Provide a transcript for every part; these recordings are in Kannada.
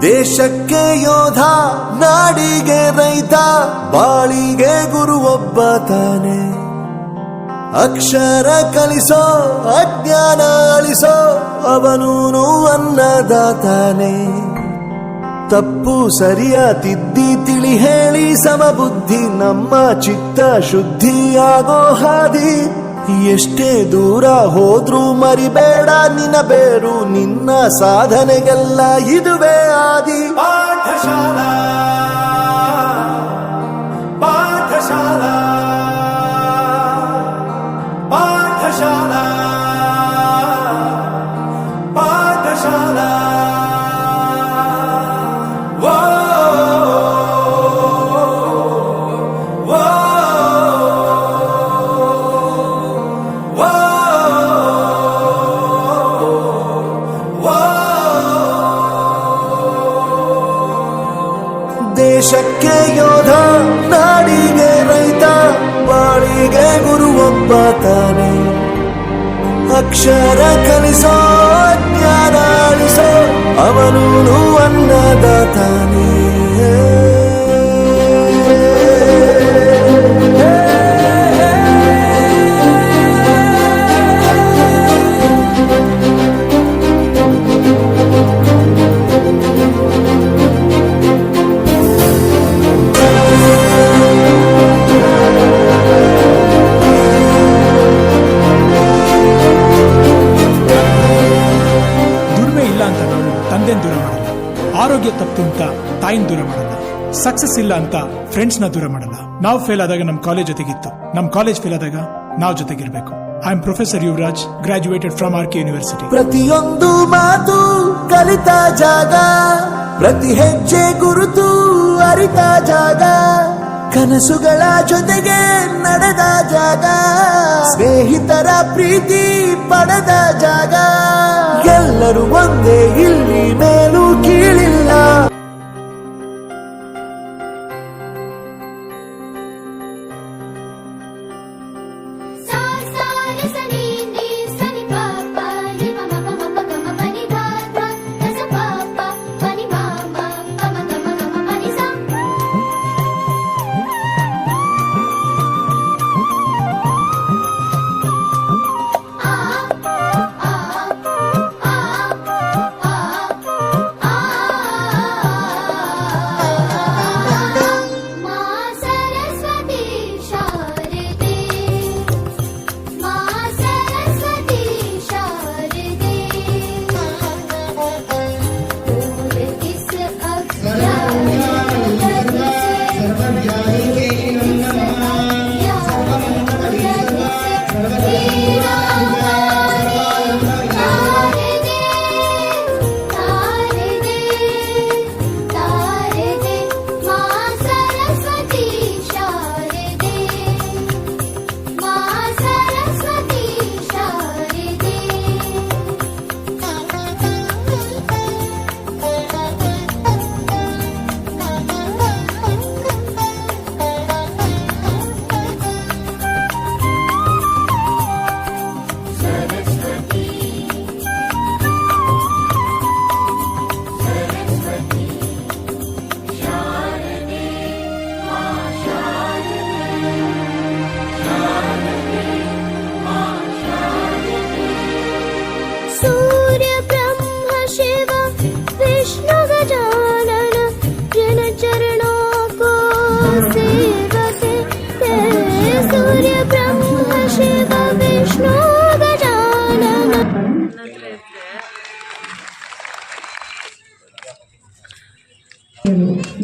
ದೇಶಕ್ಕೆ ಯೋಧ, ನಾಡಿಗೆ ರೈತ, ಬಾಳಿಗೆ ಗುರು ಒಬ್ಬ ತಾನೆ. ಅಕ್ಷರ ಕಲಿಸೋ, ಅಜ್ಞಾನ ಅಳಿಸೋ, ಅವನೂನು ಅನ್ನದಾತಾನೆ. ತಪ್ಪು ಸರಿಯ ತಿದ್ದಿ ತಿಳಿ ಹೇಳಿ ಸಮಬುದ್ಧಿ, ನಮ್ಮ ಚಿತ್ತ ಶುದ್ಧಿಯಾಗೋ ಹಾದಿ. ಎಷ್ಟೇ ದೂರ ಹೋದ್ರೂ ಮರಿಬೇಡ ನಿನ್ನ ಬೇರು, ನಿನ್ನ ಸಾಧನೆಗೆಲ್ಲ ಇದುವೇ ಆದಿ. ಪಾಠಶಾಲಾ ಪಾಠಶಾಲಾ ಪಾಠಶಾಲಾ ಪಾಠಶಾಲಾ. ದೇಶಕ್ಕೆ ಯೋಧ, ನಾಡಿಗೆ ರೈತ, ಬಾಳಿಗೆ ಗುರು ಒಬ್ಬ ತಾನೆ. ಅಕ್ಷರ ಕಲಿಸೋ, ಜ್ಞಾನ ಅಳಿಸೋ, ಅವನೂನು ಅನ್ನದಾತಾನೆ. ದೂರ ಮಾಡಲ್ಲ, ಆರೋಗ್ಯ ತಪ್ಪು ಅಂತ ತಾಯಿನ ದೂರ ಮಾಡಲ್ಲ, ಸಕ್ಸಸ್ ಇಲ್ಲ ಅಂತ ಫ್ರೆಂಡ್ಸ್ ನ ದೂರ ಮಾಡಲ್ಲ. ನಾವು ಫೇಲ್ ಆದಾಗ ನಮ್ ಕಾಲೇಜ್ ಜೊತೆಗಿತ್ತು, ನಮ್ ಕಾಲೇಜ್ ಫೇಲ್ ಆದಾಗ ನಾವು ಜೊತೆಗಿರ್ಬೇಕು. I am professor Yuvraj, graduated from R K university. ಪ್ರತಿಯೊಂದು ಮಾತು ಕಲಿತ ಜಾಗ, ಪ್ರತಿ ಹೆಜ್ಜೆ ಗುರುತು ಅರಿತ ಜಾಗ, ಕನಸುಗಳ ಜೊತೆಗೆ ನಡೆದ ಜಾಗ, ಸ್ನೇಹಿತರ ಪ್ರೀತಿ ಪಡೆದ ಜಾಗ. ಎಲ್ಲರೂ ಒಂದೇ, ಇಲ್ಲಿ ಮೇಲೂ ಕೀಳಿಲ್ಲ.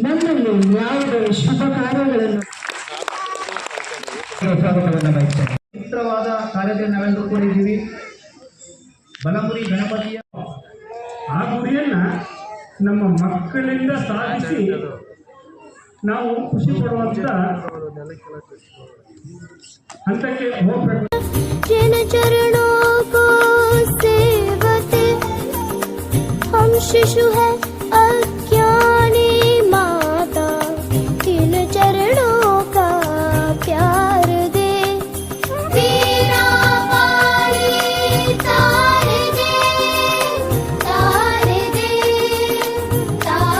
ನನ್ನಲ್ಲಿ ಯಾವುದೇ ಶುಭ ಕಾರ್ಯಗಳನ್ನು ಸ್ವಾಗತವನ್ನು ಬಯಸ್ತೇನೆ. ಪವಿತ್ರವಾದ ಕಾರ್ಯದಲ್ಲಿ ನಾವೆಲ್ಲರೂ ಕೂಡಿದ್ದೀವಿ. ಬಲಮುರಿ ಗಣಪತಿಯ ಆ ಗುರಿಯನ್ನ ನಮ್ಮ ಮಕ್ಕಳಿಂದ ಸಾಧಿಸಿ ನಾವು ಖುಷಿ ಪಡುವಂತ ಹಂತಕ್ಕೆ ಹೋಗ್ಬೇಕು. शिशु है अज्ञानी माता, इन चरणों का प्यार दे। तेरा पानी तार दे, तार दे, तार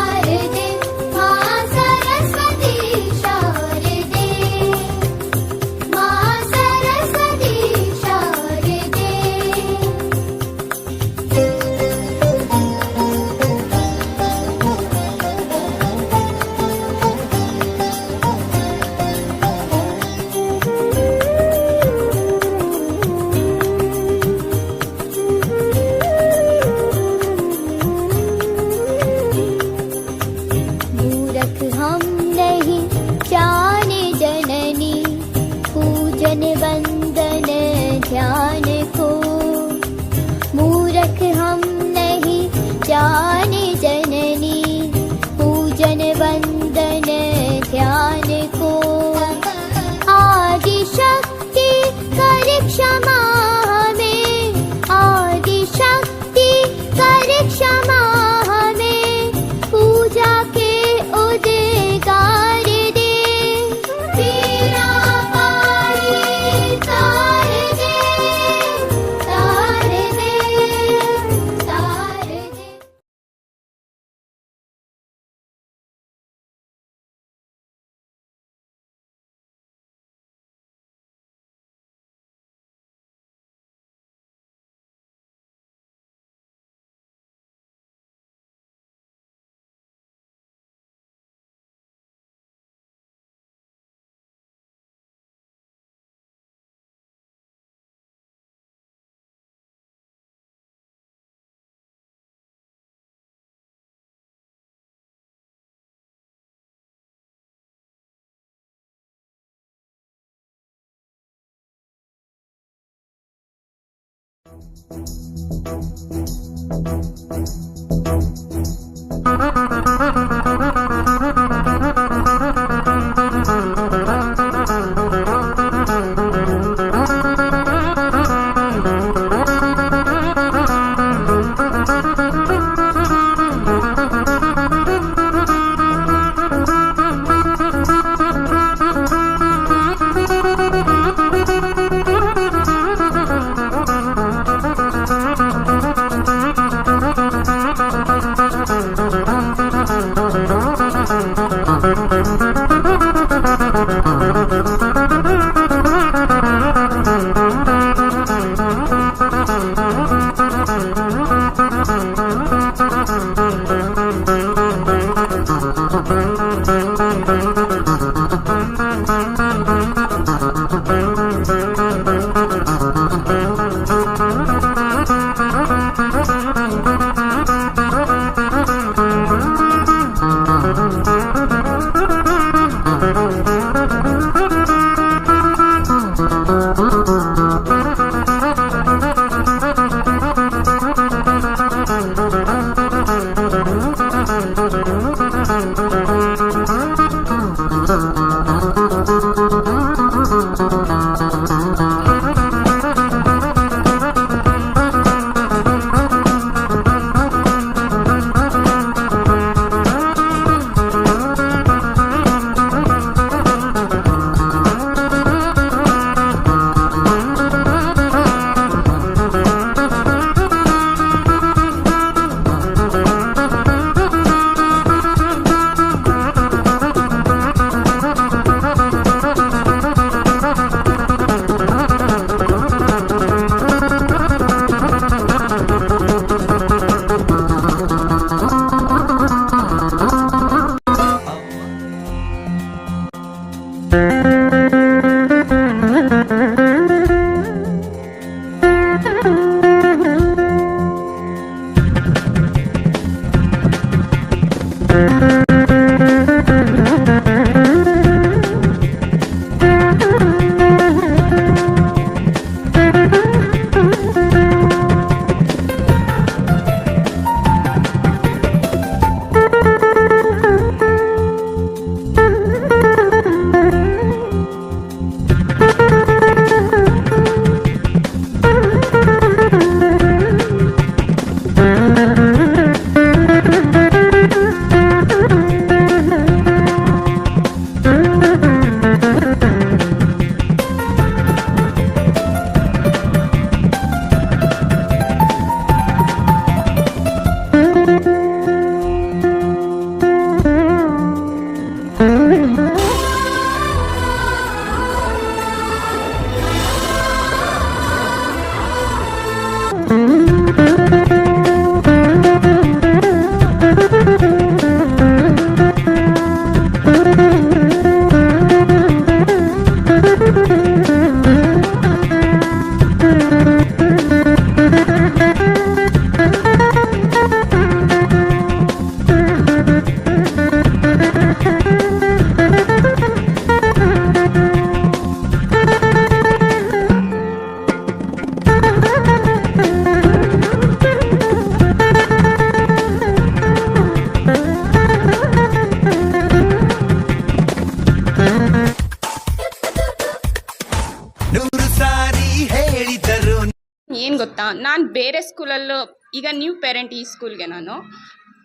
ಏನು ಗೊತ್ತಾ, ನಾನು ಬೇರೆ ಸ್ಕೂಲಲ್ಲೂ ಈಗ ನ್ಯೂ ಪೇರೆಂಟ್ ಈ ಸ್ಕೂಲ್ಗೆ ನಾನು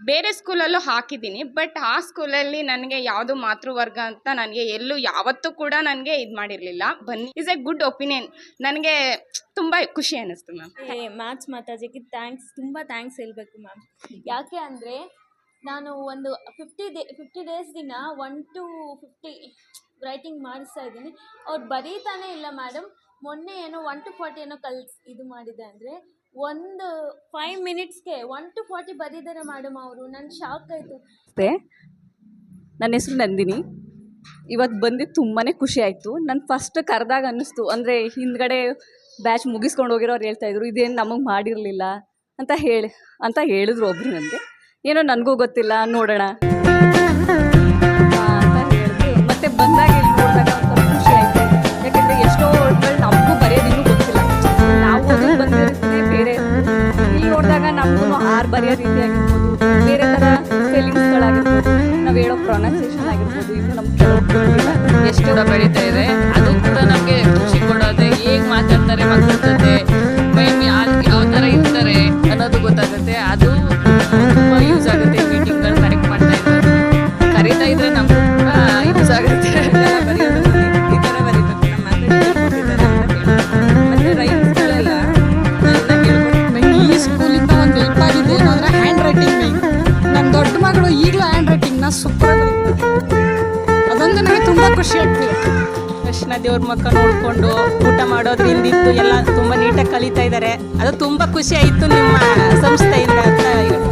ಬೇರೆ ಸ್ಕೂಲಲ್ಲೂ ಹಾಕಿದ್ದೀನಿ. ಬಟ್ ಆ ಸ್ಕೂಲಲ್ಲಿ ನನಗೆ ಯಾವುದು ಮಾತೃವರ್ಗ ಅಂತ ನನಗೆ ಎಲ್ಲೂ ಯಾವತ್ತೂ ಕೂಡ ನನಗೆ ಇದು ಮಾಡಿರಲಿಲ್ಲ. ಬನ್ನಿ ಇಸ್ ಎ ಗುಡ್ ಒಪಿನಿಯನ್. ನನಗೆ ತುಂಬ ಖುಷಿ ಅನ್ನಿಸ್ತು ಮ್ಯಾಮ್. ಮ್ಯಾಥ್ಸ್ ಮಾತಾಜಿಗೆ ತುಂಬ ಥ್ಯಾಂಕ್ಸ್ ಹೇಳಬೇಕು ಮ್ಯಾಮ್. ಯಾಕೆ ಅಂದರೆ ನಾನು ಒಂದು 50 ಡೇಸ್ ದಿನ 1 to 50 ರೈಟಿಂಗ್ ಮಾಡಿಸ್ತಾ ಇದ್ದೀನಿ. ಅವ್ರು ಬರೀತಾನೆ ಇಲ್ಲ ಮೇಡಮ್. ಮೊನ್ನೆ ಏನೋ 1 to 40 ಏನೋ ಇದು ಮಾಡಿದೆ ಅಂದರೆ ಒಂದು 5 ಮಿನಿಟ್ಸ್ಗೆ 1 to 40 ಬರೀತಾರೆ ಮೇಡಮ್ ಅವರು. ನನಗೆ ಶಾಕ್ ಆಯಿತು. ನನ್ನ ಹೆಸರು ನಂದಿನಿ. ಇವತ್ತು ಬಂದಿದ್ದು ತುಂಬಾ ಖುಷಿ ಆಯಿತು. ನಾನು ಫಸ್ಟ್ ಕರೆದಾಗ ಅನ್ನಿಸ್ತು, ಅಂದರೆ ಹಿಂದ್ಗಡೆ ಬ್ಯಾಚ್ ಮುಗಿಸ್ಕೊಂಡು ಹೋಗಿರೋರು ಹೇಳ್ತಾಯಿದ್ರು ಇದೇನು ನಮಗೆ ಮಾಡಿರಲಿಲ್ಲ ಅಂತ ಹೇಳಿದ್ರು ಒಬ್ಬರು ನನಗೆ. ಏನೋ ನನಗೂ ಗೊತ್ತಿಲ್ಲ, ನೋಡೋಣ ಅಂತ ಹೇಳಿದ್ರು. ಮತ್ತು ಬಂದಾಗ ಇಲ್ಲಿ ನೋಡಿದಾಗ ಒಂಥರ ಖುಷಿ ಆಯಿತು. ಯಾಕೆಂದರೆ ಎಷ್ಟೋ ವರ್ಡ್ಗಳು ನಮಗೂ ಬರೆಯೋದಿನ್ನೂ ಗೊತ್ತಿಲ್ಲ. ನಾವು ಓದೋದು ಬಂದಿರ್ತೀನಿ, ರೀತಿ ಆಗಿರ್ಬೋದು, ಬೇರೆ ಥರ ಫೀಲಿಂಗ್ಸ್ಗಳಾಗಿರ್ಬೋದು, ನಾವು ಹೇಳೋ ಪ್ರೊನೌನ್ಸಿಯೇಷನ್ ಆಗಿರ್ಬೋದು, ಇದು ನಮ್ಗೆ ಕೆಲವು ಎಷ್ಟು ಕೂಡ ಬೆಳೀತಾ ಇದೆ. ಅದು ಕೂಡ ನಮಗೆ ಖುಷಿ ಕೊಡೋದೆ. ಹೇಗೆ ಮಾತಾಡ್ತಾರೆ ಮಕ್ಕಳ ಜೊತೆ, ಯಾವ ಥರ ಇರ್ತಾರೆ ಅನ್ನೋದು ಗೊತ್ತಾಗುತ್ತೆ. ಅದು ತುಂಬ ಯೂಸ್ ಆಗುತ್ತೆ. ಮೀಟಿಂಗ್ಗಳು ಕರೆಕ್ಟ್ ಮಾಡ್ತಾ ಇದ್ದಾರೆ, ಕರೀತಾ ಇದ್ರೆ ನಮಗೂ ಕೂಡ ಯೂಸ್ ಆಗುತ್ತೆ. ಈ ಥರ ಬರೀಬೇಕು, ನಮ್ಮ ಮತ್ತು ರೈಟ್ಸ್ಗಳೆಲ್ಲ ಈ ಸ್ಕೂಲಿಂದ ಒಂದು ಹೆಲ್ಪ್ ಆಗಿದೆ ಏನು ಅಂದರೆ ಹ್ಯಾಂಡ್ ರೈಟಿಂಗ್ ಮೇನ್. ನನ್ನ ದೊಡ್ಡ ಮಗಳು ಈಗಲೂ ಹ್ಯಾಂಡ್ ರೈಟಿಂಗ್ನ ಸೂಪರ್ ಅದೊಂದು ನನಗೆ ತುಂಬ ಖುಷಿ ಆಗ್ತಿದೆ. ತಕ್ಷಣ ದೇವ್ರ ಮಕ್ಕ ನೋಡಿಕೊಂಡು ಊಟ ಮಾಡೋದ್ರಿಂದಿತ್ತು ಎಲ್ಲ ತುಂಬ ನೀಟಾಗಿ ಕಲಿತಾ ಇದ್ದಾರೆ. ಅದು ತುಂಬ ಖುಷಿ ಆಯಿತು ನಿಮ್ಮ ಸಂಸ್ಥೆಯಿಂದ ಅಂತ ಹೇಳ್ಬೋದು.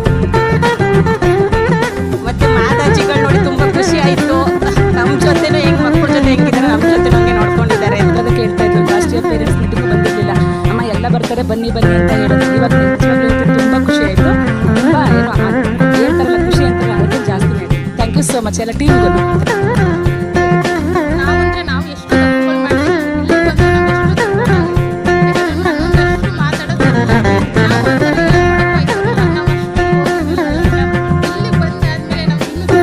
ಮತ್ತು ಮಾತಾಜಿಗಳು ನೋಡಿ ತುಂಬ ಖುಷಿ ಆಯಿತು. ನಮ್ಮ ಜೊತೆನೂ ಹೆಂಗೆ ಮಕ್ಕಳ ಜೊತೆ ಹೆಂಗಿದ್ದಾರೆ, ನಮ್ಮ ಜೊತೆ ಹಂಗೆ ನೋಡ್ಕೊಂಡಿದ್ದಾರೆ. ಅದಕ್ಕೆ ಹೇಳ್ತಾ ಇದ್ರು, ಲಾಸ್ಟ್ ಇಯರ್ ಪೇರೆಂಟ್ಸ್ ಮೀಟಿಂಗ್ ಬಂದಿರಲಿಲ್ಲ, ಅಮ್ಮ ಎಲ್ಲ ಬರ್ತಾರೆ ಬನ್ನಿ ಬನ್ನಿ ಅಂತ ಹೇಳಿದ್ರು. ಇವಾಗ ನಿಜವಾಗ್ಲೂ ತುಂಬ ಖುಷಿ ಆಯಿತು. ತುಂಬ ಏನೋ ಹೇಳ್ತಾರಲ್ಲ ಖುಷಿ ಅಂತಾರಲ್ಲ, ಅದಕ್ಕೆ ಜಾಸ್ತಿ ಆಯಿತು. ಥ್ಯಾಂಕ್ ಯು ಸೋ ಮಚ್ ಎಲ್ಲ ಟೀಮ್ಗೂ. ನಾವು ಎಷ್ಟು ತಪ್ಪುಗಳು ಮಾಡಿದ್ದೀವಿ, ಇಲ್ಲಿ ಬಂದು ನಾವು ಎಷ್ಟು ತಪ್ಪುಗಳು ಮಾಡಿದ್ದೀವಿ. ಯಾಕಂದ್ರೆ ನನ್ನೊಂದಷ್ಟು ಮಾತಾಡೋದು ನಾವು ಒಂದ್ಸರಿ ಹೇಳ್ಕೊಡಕ್ಕಾಗಿಲ್ಲ. ನಾವು ಅಷ್ಟು ಇಲ್ಲಿ ಬಂದಾದ್ಮೇಲೆ ನಾವು ಇನ್ನೂ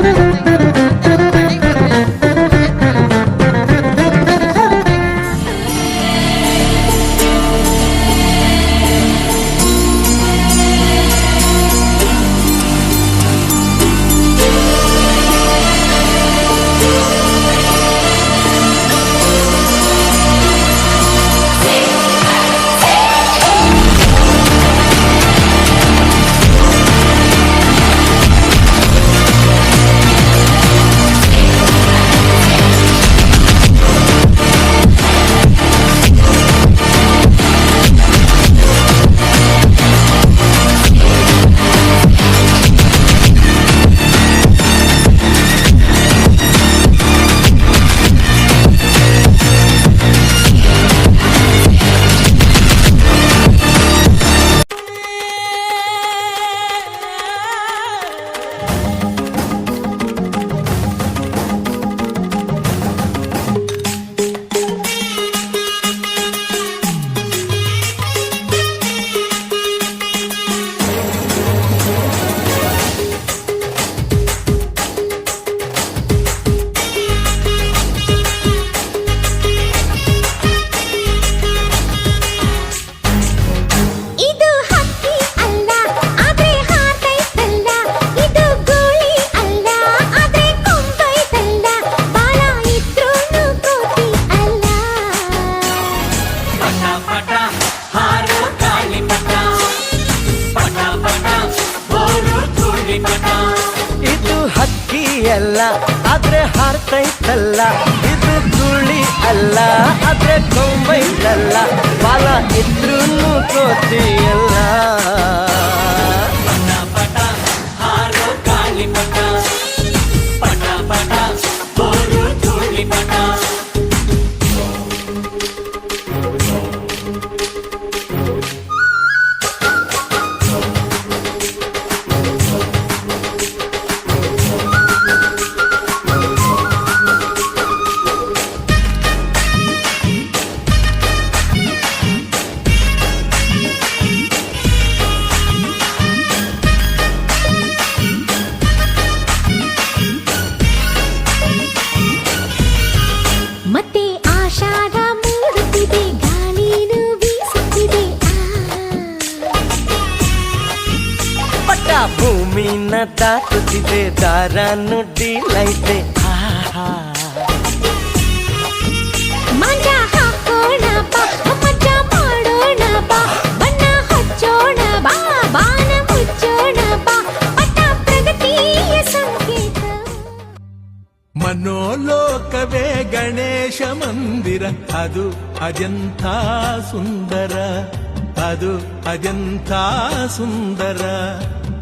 ಇದು ಹಕ್ಕಿ ಅಲ್ಲ ಆದ್ರೆ ಹಾರ್ತೈತಲ್ಲ, ಇದು ಗುಳಿ ಅಲ್ಲ ಆದ್ರೆ ಕೊಂಬೈತಲ್ಲ, ಬಾಲ ಇದ್ರೂನು ಕೋತಿಯಲ್ಲ. ಮತ್ತೆ ಆಷಾಢ ಮೂಡುತ್ತಿದೆ, ಗಾಳಿನೂ ಬೀಸುತ್ತಿದೆ. ಪಟ್ಟ ಭೂಮಿನ ದಾಟುತ್ತಿದೆ, ದಾರ ನುಡ್ಡಿಲೈತೆ. ಮಂಜ ಹಾಕೋಣ ಬಾ, ಮಜಾ ಮಾಡೋಣ ಬಾ, ಬಣ್ಣ ಹಚ್ಚೋಣ ಬಾ, ಬಾನ ಮುಚ್ಚೋಣ ಬಾ, ಪಟ್ಟ ಪ್ರಗತಿಯ ಸಂಕೇತ. ಮನೋಲೋಕವೇ ಗಣೇಶ ಮಂದಿರ, ಅದು ಅಜಂತ ಸುಂದರ, ಅದು ಅಜಂತ ಸುಂದರ.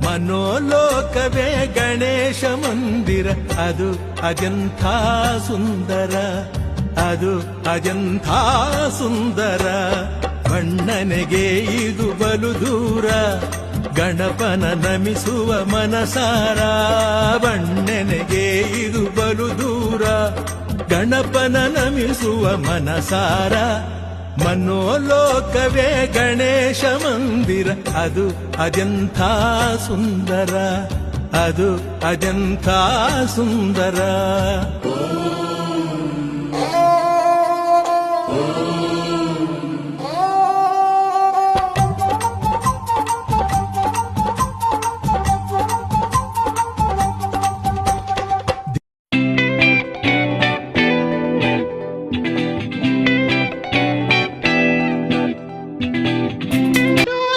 ಮನೋಲೋಕವೇ ಗಣೇಶ ಮಂದಿರ, ಅದು ಅಜಂತ ಸುಂದರ, ಅದು ಅಜಂತ ಸುಂದರ. ಬಣ್ಣನೆಗೆ ಇದು ಬಲು ದೂರ, ಗಣಪನ ನಮಿಸುವ ಮನಸಾರ. ಬಣ್ಣನೆಗೆ ಇದು ಬಲು ದೂರ, ಗಣಪನ ನಮಿಸುವ ಮನಸಾರ. ಮನೋಲೋಕವೇ ಗಣೇಶ ಮಂದಿರ, ಅದು ಅದೆಂಥ ಸುಂದರ, ಅದು ಅದೆಂಥ ಸುಂದರ.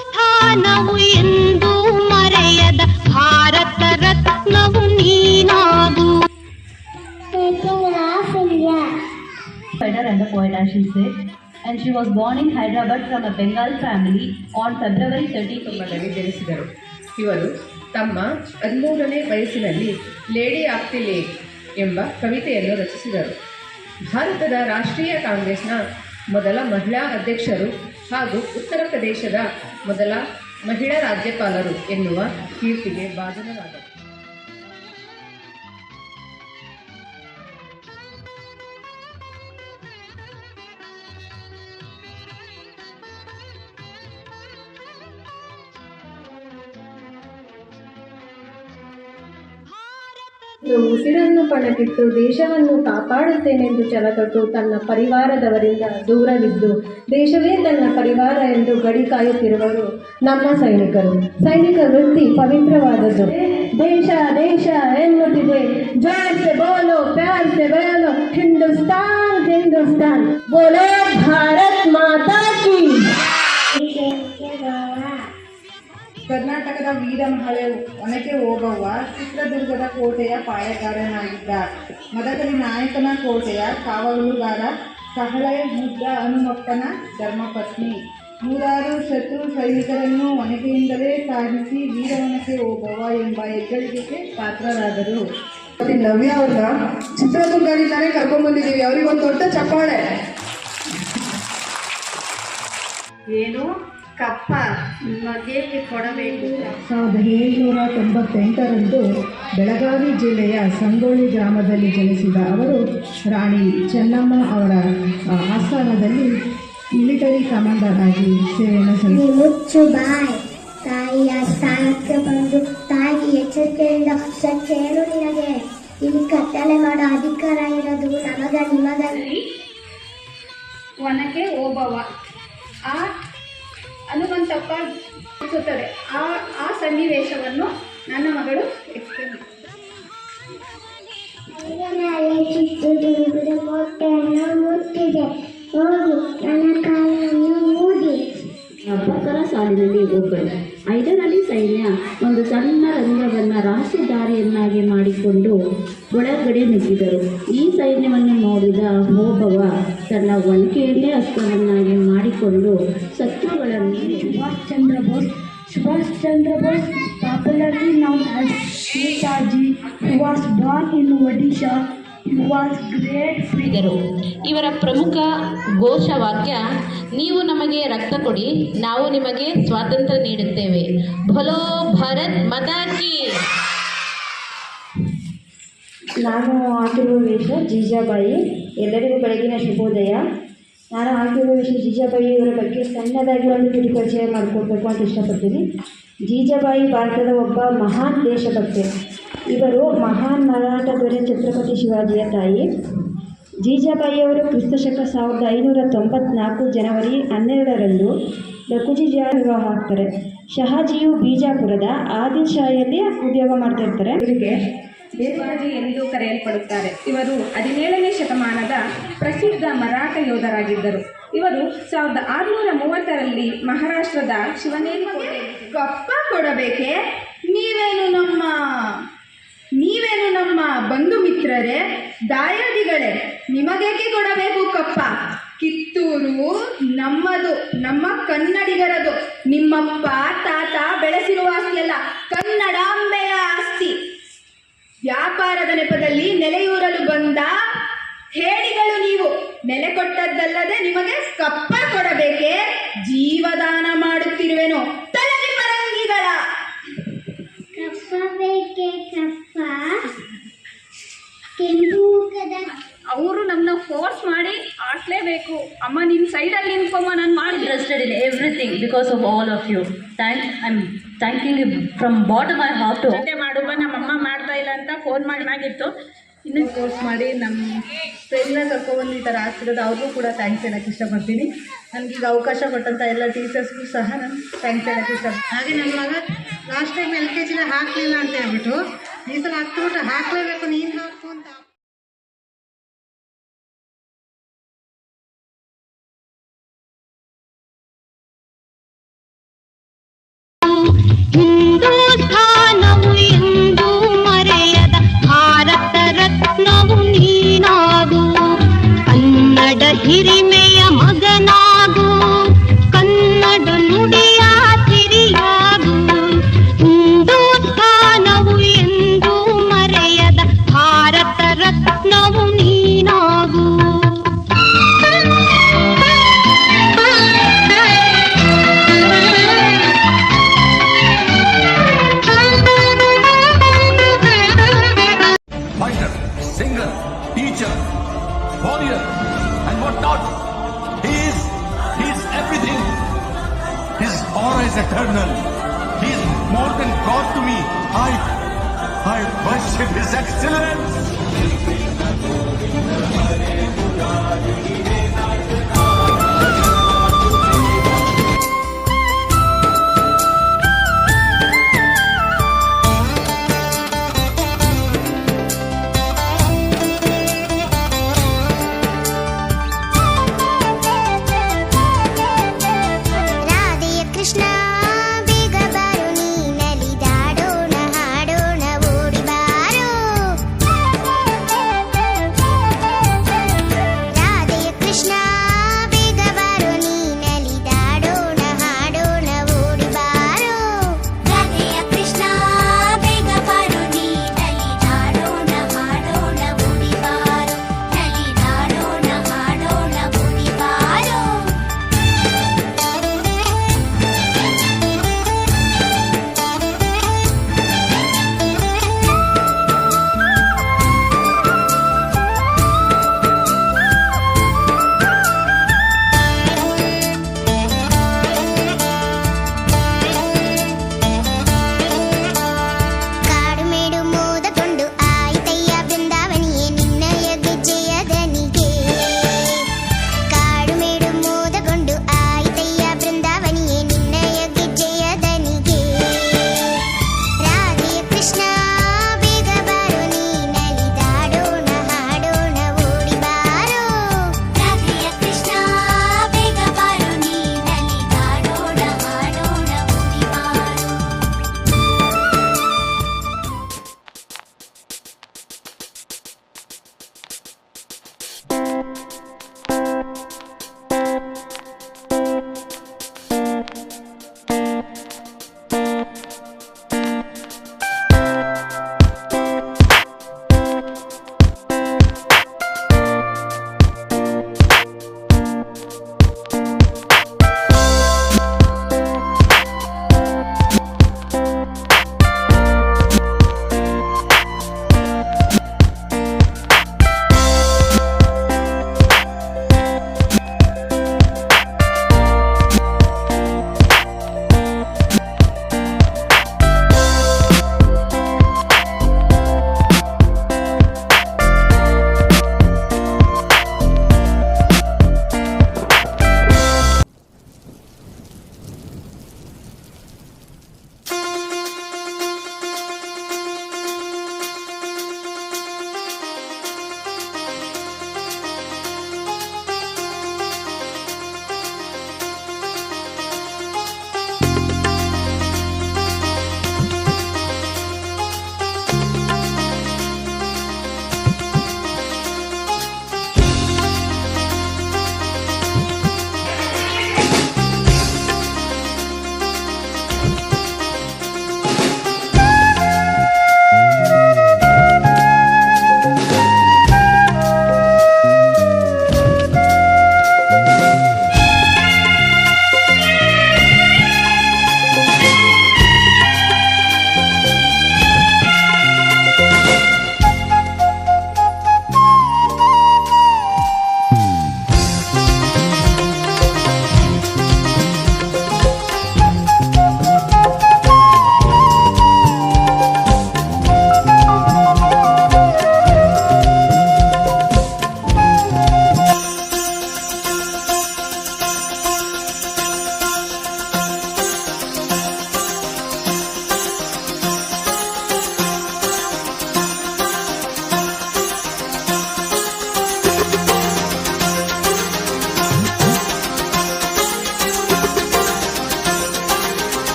ಸ್ಥಾನವು ಎಂದು ಮರೆಯದ Bharat ರತ್ನವು ನೀನಾಗು. Writer and a poet, as she said, and she was born in Hyderabad from a Bengal family on February 13th. ಜನಿಸಿದರು. ಇವರು ತಮ್ಮ 13ನೇ ವಯಸ್ಸಿನಲ್ಲಿ ಲೇಡಿ ಆಫ್ ದಿ ಲೇಕ್ ಎಂಬ ಕವಿತೆಯನ್ನು ರಚಿಸಿದರು. ಭಾರತದ ರಾಷ್ಟ್ರೀಯ ಕಾಂಗ್ರೆಸ್ನ ಮೊದಲ ಮಹಿಳಾ ಅಧ್ಯಕ್ಷರು ಹಾಗೂ ಉತ್ತರ ಪ್ರದೇಶದ ಮೊದಲ ಮಹಿಳಾ ರಾಜ್ಯಪಾಲರು ಎನ್ನುವ ಕೀರ್ತಿಗೆ ಭಾಜನರಾದರು. ಉಸಿರನ್ನು ಪಣಕ್ಕಿಟ್ಟು ದೇಶವನ್ನು ಕಾಪಾಡುತ್ತೇನೆಂದು ಛಲತೊಟ್ಟು ತನ್ನ ಪರಿವಾರದವರಿಂದ ದೂರವಿದ್ದು ದೇಶವೇ ತನ್ನ ಪರಿವಾರ ಎಂದು ಗಡಿ ಕಾಯುತ್ತಿರುವರು ನಮ್ಮ ಸೈನಿಕರು. ಸೈನಿಕ ವೃತ್ತಿ ಪವಿತ್ರವಾದದ್ದು. ದೇಶ ದೇಶ ಎನ್ನುತ್ತಿದೆ, ಜಾರ್ ಸೆ ಬೋಲೋ ಪ್ಯಾರ್ ಸೆ ಬೋಲೋ, ಹಿಂದೂಸ್ತಾನ್ ಹಿಂದೂಸ್ತಾನ್, ಬೋಲೋ ಭಾರತ್ ಮಾತಾ ಕಿ. ಕರ್ನಾಟಕದ ವೀರ ಮಹಳೆ ಒನಕೆ ಓಬವ್ವ ಚಿತ್ರದುರ್ಗದ ಕೋಟೆಯ ಪಾಳೆಗಾರನಾಗಿದ್ದ. ಮದಕರಿ ನಾಯಕನ ಕೋಟೆಯ ಕಾವಲುಗಾರ, ಕಹಳೆ ಮುದ್ದ ಹನುಮಪ್ಪನ ಧರ್ಮಪತ್ನಿ. 100 ಶತ್ರು ಸೈನಿಕರನ್ನು ಒನಕೆಯಿಂದಲೇ ಸಾಧಿಸಿ ವೀರ ಒನಕೆ ಓಬವ್ವ ಎಂಬ ಹೆಗ್ಗಳಿಕೆಗೆ ಪಾತ್ರರಾದರು. ನವ್ಯ ಅವ್ರನ್ನ ಚಿತ್ರದುರ್ಗದಿಂದಾನೇ ಕರ್ಕೊಂಡ್ಬಂದಿದ್ದೀವಿ. ಅವ್ರಿಗೊಂದು ದೊಡ್ಡ ಚಪ್ಪಾಳೆ. ಏನು ಕಪ್ಪ ನಿಮಗೆ ಕೊಡಬೇಕು. 1798ರಂದು ಬೆಳಗಾವಿ ಜಿಲ್ಲೆಯ ಸಂಗೊಳ್ಳಿ ಗ್ರಾಮದಲ್ಲಿ ಜನಿಸಿದ ಅವರು ರಾಣಿ ಚೆನ್ನಮ್ಮ ಅವರ ಆಸ್ಥಾನದಲ್ಲಿ ಮಿಲಿಟರಿ ಕಮಾಂಡರ್ ಆಗಿ ಸೇವೆಯನ್ನು ಸಲ್ಲಿಸಿದರು. ಮುಚ್ಚು ಬಾಯ್, ತಾಯಿಯ ಸ್ಥಾನಕ್ಕೆ ಬಂದು ತಾಯಿ ಎಚ್ಚರಿಕೆಯಿಂದ ಕೇಳು, ನಿನಗೆ ಇಲ್ಲಿ ಕತ್ತಲೆ ಮಾಡೋ ಅಧಿಕಾರ ಇರೋದು ನಮಗ ನಿಮಗಲ್ಲಿ. ಒನಕೆ ಓಬವ್ವ ಆ ಹನುಮಂತಪ್ಪ ಅನಿಸುತ್ತದೆ. ಆ ಸನ್ನಿವೇಶವನ್ನು ನನ್ನ ಮಗಳು ಎಕ್ಸ್ಪ್ಲೇನ್ ಚಿತ್ರದುರ್ಗದ ಕೋಟೆಯನ್ನು ಮುಟ್ಟಿದೆ, ಹೋಗಿ ನನ್ನ ಕಾಲನ್ನು ಮೂಡಿ. ಅಬ್ಬಕ್ಕರ ಸಾಲಿನಲ್ಲಿ ಒಬ್ಬರು. 5ರಲ್ಲಿ ಸೈನ್ಯ ಒಂದು ಸಣ್ಣ ರಂಧ್ರವನ್ನು ರಹಸ್ಯದಾರಿಯನ್ನಾಗಿ ಮಾಡಿಕೊಂಡು ಒಳಗಡೆ ನುಗ್ಗಿದರು. ಈ ಸೈನ್ಯವನ್ನು ನೋಡಿದ ಓಬವ್ವ ತನ್ನ ಒನಕೆಯನ್ನೇ ಅಸ್ತ್ರವನ್ನಾಗಿ ಮಾಡಿಕೊಂಡು ಶತ್ರುಗಳನ್ನು Subhash Chandra Bose popularly known as Netaji, who was born in Odisha, who was great ಫ್ರೀಡರು. ಇವರ ಪ್ರಮುಖ ಘೋಷವಾಕ್ಯ, ನೀವು ನಮಗೆ ರಕ್ತ ಕೊಡಿ, ನಾವು ನಿಮಗೆ ಸ್ವಾತಂತ್ರ್ಯ ನೀಡುತ್ತೇವೆ. ಭಲೋ ಭಾರತ್ ಮಾತಾ ಕಿ. ನಾನು ಹಾಕಿರುವ ವೇಷ ಜೀಜಾಬಾಯಿ. ಎಲ್ಲರಿಗೂ ಬೆಳಗಿನ ಶುಭೋದಯ. ನಾನು ಹಾಕಿರುವ ವೇಷ ಜೀಜಾಬಾಯಿ ಇವರ ಬಗ್ಗೆ ಸಣ್ಣದಾಗಿ ಒಂದು ಕಿರು ಪರಿಚಯ ಮಾಡಿಕೊಡ್ಬೇಕು ಅಂತ ಇಷ್ಟಪಡ್ತೀನಿ. ಜೀಜಾಬಾಯಿ ಭಾರತದ ಒಬ್ಬ ಮಹಾನ್ ದೇಶಭಕ್ತೆ. ಇವರು ಮಹಾನ್ ಮರಾಠ ದೊರೆ ಛತ್ರಪತಿ ಶಿವಾಜಿಯ ತಾಯಿ. ಜೀಜಾಬಾಯಿಯವರು ಕ್ರಿಸ್ತಶಕ 1594 ಜನವರಿ 12ರಂದು ಲಕುಜಿ ವಿವಾಹ ಆಗ್ತಾರೆ. ಶಹಾಜಿಯು ಬಿಜಾಪುರದ ಆದಿಲ್ ಶಾಹಿಯಲ್ಲಿ ಉದ್ಯೋಗ ಮಾಡ್ತಾ ಇರ್ತಾರೆ. ಇವರಿಗೆ ದೇವರಾಜಿ ಎಂದು ಕರೆಯಲ್ಪಡುತ್ತಾರೆ. ಇವರು 17ನೇ ಶತಮಾನದ ಪ್ರಸಿದ್ಧ ಮರಾಠ ಯೋಧರಾಗಿದ್ದರು. ಇವರು 1630ರಲ್ಲಿ ಮಹಾರಾಷ್ಟ್ರದ ಶಿವನೇರಿ ಕೋಟೆಯಲ್ಲಿ ಕಪ್ಪ ಕೊಡಬೇಕೆ? ನೀವೇನು ನಮ್ಮ ಬಂಧು ಮಿತ್ರರೇ, ದಾಯಾದಿಗಳೇ, ನಿಮಗೇಕೆ ಕೊಡಬೇಕು ಕಪ್ಪ? ಕಿತ್ತೂರು ನಮ್ಮದು, ನಮ್ಮ ಕನ್ನಡಿಗರದು. ನಿಮ್ಮಪ್ಪ ತಾತ ಬೆಳೆಸಿರುವ ಆಸ್ತಿಯಲ್ಲ, ಕನ್ನಡಾಂಬೆಯ ಆಸ್ತಿ. ವ್ಯಾಪಾರದ ನೆಪದಲ್ಲಿ ನೆಲೆಯೂರಲು ಬಂದ ಹೇಡಿಗಳು ನೀವು. ನೆಲೆ ಕೊಟ್ಟದ್ದಲ್ಲದೆ ನಿಮಗೆ ಕಪ್ಪ ಕೊಡಬೇಕೆ? ಜೀವದಾನ ಮಾಡುತ್ತಿರುವೆನು ತಲೆಗೆ ಪರಂಗಿಗಳ. ಕಪ್ಪ ಬೇಕೆ ಕಪ್ಪ? ಕೆಂಪೂಕದ ಅವರು ನಮ್ಮನ್ನ ಫೋರ್ಸ್ ಮಾಡಿ ಆಟ್ಲೇ ಮಾಡಲೇಬೇಕು. ಅಮ್ಮ ನಿನ್ನ ಸೈಡಲ್ಲಿ ನಿಂತ್ಕೊಮ್ಮ, ನಾನು ಮಾಡಿ Interested in everything because of all of you. I'm thanking you from bottom of my heart. ಜೊತೆ ಮಾಡುವ ನಮ್ಮಮ್ಮ ಮಾಡ್ತಾ ಇಲ್ಲ ಅಂತ ಫೋನ್ ಮಾಡಿನಾಗಿತ್ತು. ಇನ್ನು ಕೋರ್ಸ್ ಮಾಡಿ ನಮ್ಮ ಫ್ರೆಂಡ್ನ ಕರ್ಕೊಬಂದು ಈ ಥರ ಆಗ್ತಿರೋದು ಅವ್ರಿಗೂ ಕೂಡ ಥ್ಯಾಂಕ್ಸ್ ಹೇಳೋಕ್ಕೆ ಇಷ್ಟಪಡ್ತೀನಿ. ನನಗೀಗ ಅವಕಾಶ ಕೊಟ್ಟಂಥ ಎಲ್ಲ ಟೀಚರ್ಸ್ಗೂ ಸಹ ನಾನು ಥ್ಯಾಂಕ್ಸ್ ಹೇಳೋಕ್ಕೆ ಇಷ್ಟಪಡ್ತೀನಿ. ಹಾಗೆ ನನ್ನ ಮಗ ಲಾಸ್ಟ್ ಟೈಮ್ LKG ಹಾಕಲಿಲ್ಲ ಅಂತ ಹೇಳ್ಬಿಟ್ಟು ಈ ಸಲ ಹತ್ತು ಹಾಕಲೇಬೇಕು ನೀನು ಹಾಕು ಅಂತ. ಹಿಂದೂಸ್ಥಾನವು ಎಂದು ಮರೆಯದ ಭಾರತ ರತ್ನವು ನೀನಾಗು, ಕನ್ನಡ ಹಿರಿಮೆಯ ಮಗನಾಗು, ಕನ್ನಡ ನುಡಿಯ ಸಿರಿಯಾಗು. ಹಿಂದೂಸ್ಥಾನವು ಎಂದು ಮರೆಯದ Bharat ರತ್ನವು ನೀನಾಗು. fighter, singer, teacher, warrior, and what not. He is everything. His aura is eternal. He is more than God to me. I worship His excellence. ರಾಧೆಯ Krishna ಬೇಗ ಬಾರು, ನೀ ನಲಿದಾಡೋಣ ಹಾಡೋಣ ಓಡಿ ಬಾರು. ರಾಧೆಯ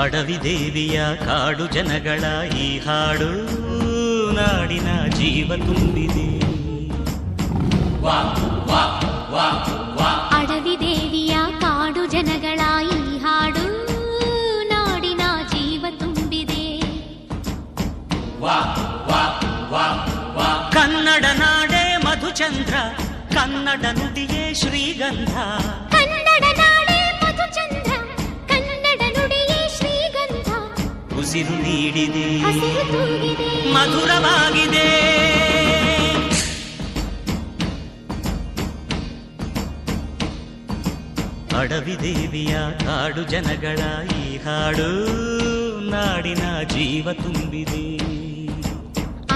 ಅಡವಿ ದೇವಿಯ ಕಾಡು ಜನಗಳ ಈ ಹಾಡು ನಾಡಿನ ಜೀವ ತುಂಬಿದೆ. ಅಡವಿ ದೇವಿಯ ಕಾಡು ಜನಗಳ ಈ ಹಾಡು ನಾಡಿನ ಜೀವ ತುಂಬಿದೆ. ಕನ್ನಡ ನಾಡೇ ಮಧುಚಂದ್ರ, ಕನ್ನಡ ನುಡಿಯೇ ಶ್ರೀಗಂಧ. ಕನ್ನಡ ನಾಡೇ ಮಧುಚಂದ್ರ, ಕನ್ನಡ ನುಡಿಯೇ ಶ್ರೀಗಂಧ. ಉಸಿರು ನೀಡಿದೆ, ಹಸಿರು ತೂಗಿದೆ, ಮಧುರವಾಗಿದೆ. ಅಡವಿ ದೇವಿಯ ಕಾಡು ಜನಗಳ ಈ ಹಾಡು ನಾಡಿನ ಜೀವ ತುಂಬಿದೆ.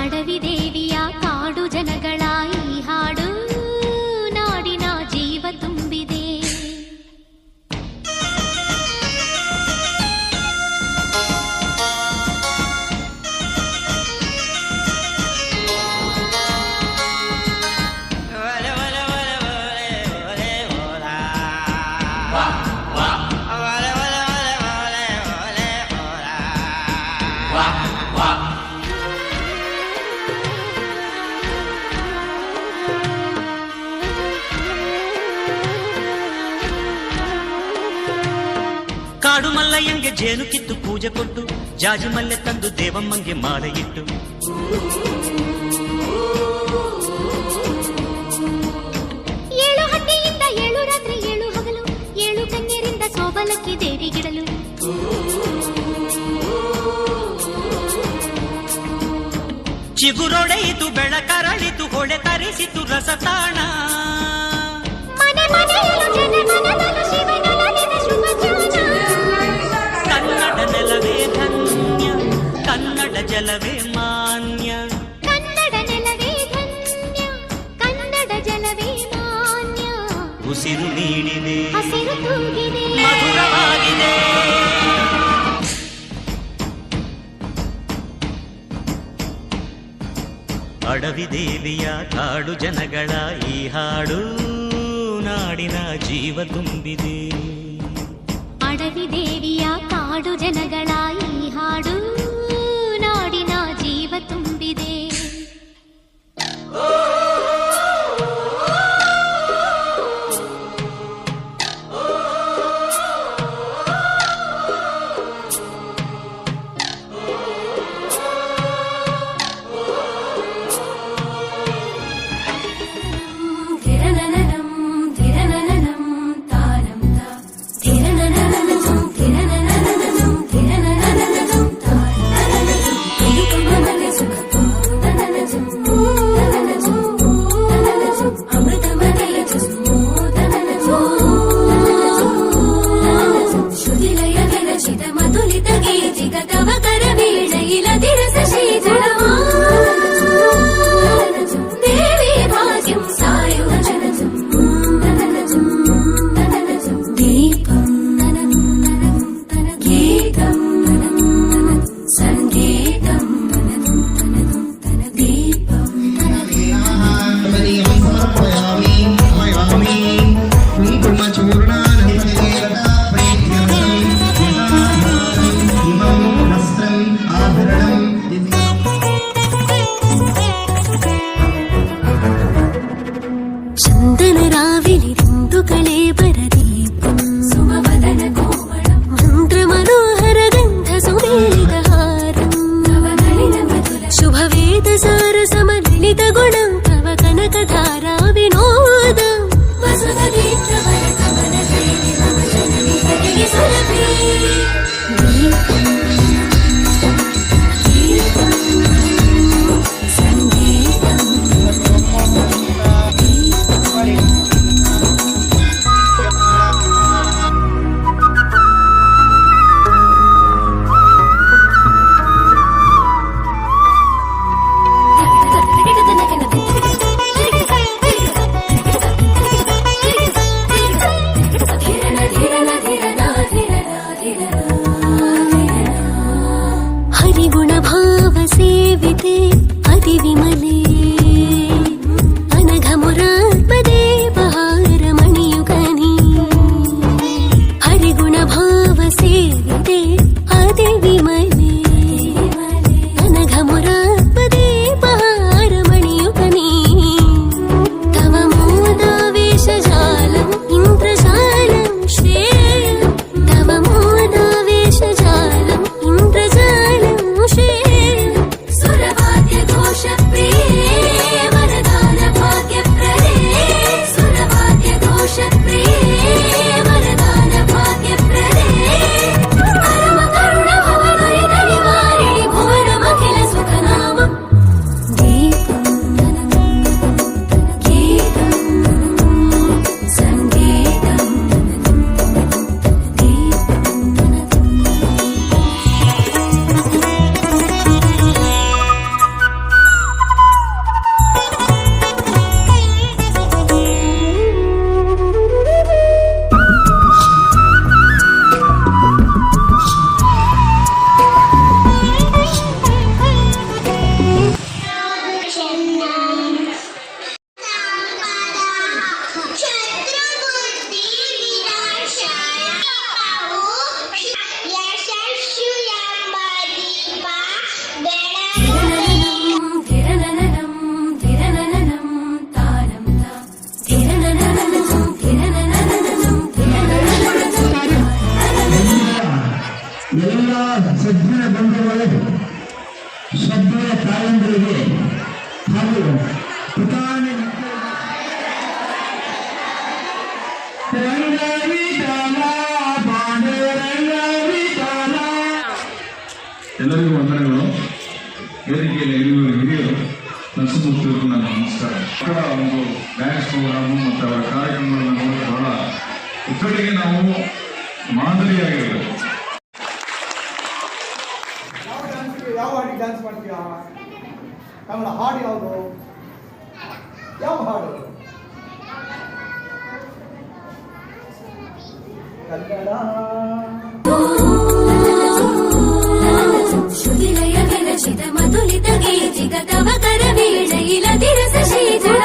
ಅಡವಿ ದೇವಿಯ ಕಾಡು ಜನಗಳ ಈ ಹಾಡು ನಾಡಿನ ಜೀವ ತುಂಬಿದೆ. ಕಾಡು ಮಲ್ಲಯ್ಯಂಗೆ ಜೇನು ಕಿತ್ತು ಪೂಜೆ ಕೊಟ್ಟು, ಜಾಜಿ ಮಲ್ಲೆ ತಂದು ದೇವಮ್ಮಂಗೆ ಮಾಲೆ ಇಟ್ಟು, ಏಳು ಹಟ್ಟಿಯಿಂದ ಏಳು ರಾತ್ರಿ ಏಳು ಹಗಲು, ಏಳು ಕನ್ಯರಿಂದ ಸೋಬಲಕ್ಕಿ ದೇವಿಗಿಡಲು. ಚಿಗುರೊಡೆಯಿತು ಬೆಳಕರಳಿತು, ಹೊಳೆ ತರಿಸಿತು ರಸತಾಣ. ಮನೆ ಮನೆಯಲ್ಲೂ ಜನ ಮನದಲ್ಲೂ ಶಿವನೊಲಗಿದ ಶುಭ ಜಾಣ. ಕನ್ನಡ ನೆಲವೇ ಧನ್ಯ, ಕನ್ನಡ ಜಲವೇ ಮಾನ್ಯ. ಕನ್ನಡ ನೆಲವೇ ಧನ್ಯ, ಕನ್ನಡ ಜಲವೇ ಮಾನ್ಯ. ಉಸಿರು ನೀಡಿದೆ, ಹಸಿರು ತೂಗಿದೆ, ಮಧುರವಾಗಿದೆ. ಅಡವಿ ದೇವಿಯ ಕಾಡು ಜನಗಳ ಈ ಹಾಡು ನಾಡಿನ ಜೀವ ತುಂಬಿದೆ. ಅಡವಿ ದೇವಿಯ ಕಾಡು ಜನಗಳ ಈ ಹಾಡು ನಾಡಿನ ಜೀವ ತುಂಬಿದೆ. ಎಲ್ಲ ಸಜ್ಜನ ಬಂಧುಗಳೇ, ಶ್ರದ್ಧೆಯ ತಾಯಂದಿರಿಗೆ ಹಾಗೂ ಪುಟಾಣಿ ಎಲ್ಲರಿಗೂ ವಂದನೆಗಳು. ವೇದಿಕೆಯಲ್ಲಿ ಹಿರಿಯರು ನರಸಿಂಹಮೂರ್ತಿಯವರು ನನ್ನ ನಮಸ್ಕಾರ. ಮಕ್ಕಳ ಒಂದು ಡ್ಯಾನ್ಸ್ ಪ್ರೋಗ್ರಾಮು ಮತ್ತು ಅವರ ಕಾರ್ಯಕ್ರಮಗಳನ್ನು ನೋಡಿ ಬಹಳ ಒಟ್ಟೊಟ್ಟಿಗೆ ನಾವು ಮಾದರಿಯಾಗಿರಬೇಕು. ಯಾವ ಹಾಡಿಗೆ ಡ್ಯಾನ್ಸ್ ಮಾಡ್ತೀಯಾ? ಕನ್ನಡ ಹಾಡು ಯಾವುದು? ಯಾವ ಹಾಡು? ಕನ್ನಡ ಶುದಿಲಯ ವಿರಚಿತ ಮಧುಲಿತ ಗೀತಿಕ ತವ ಕರ ವೇಳಯಿಲದಿರಸ ಶೀತಳ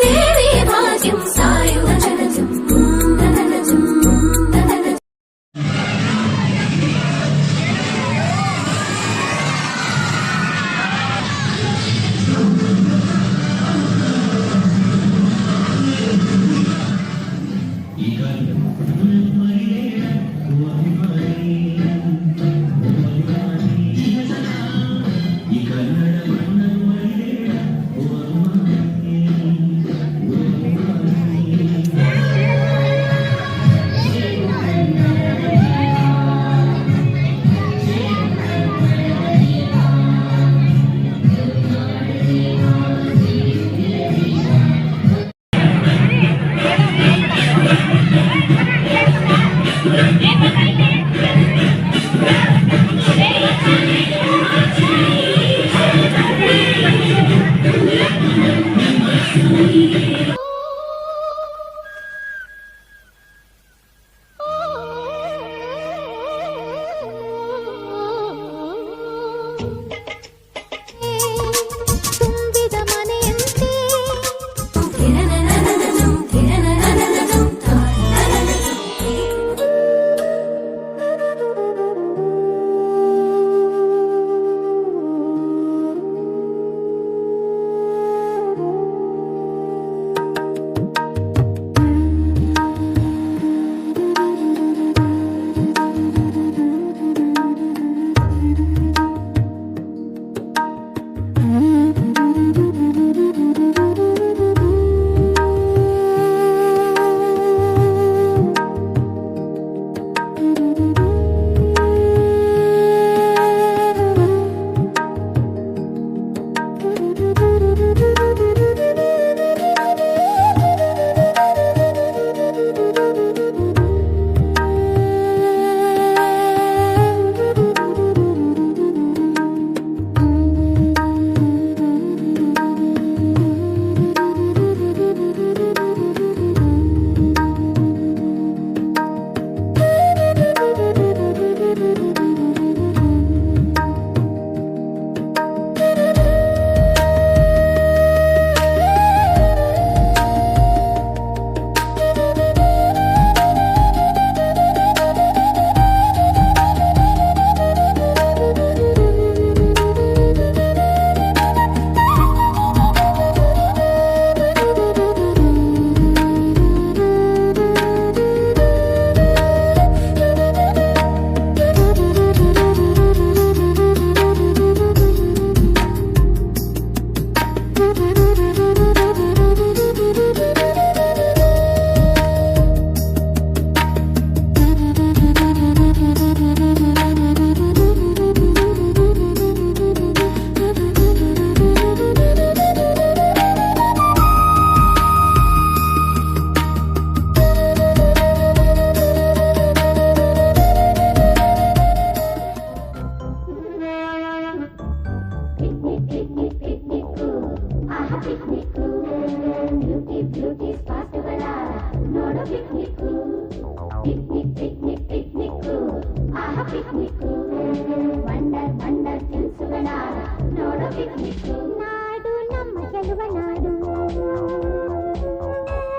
ದೇವಿ ಭಾಗ್ಯಂ ಸಾಯುವ ಜನಜಂ ನಾಡು ನಮ್ಮ ಗೆಲುವ ನಾಡು,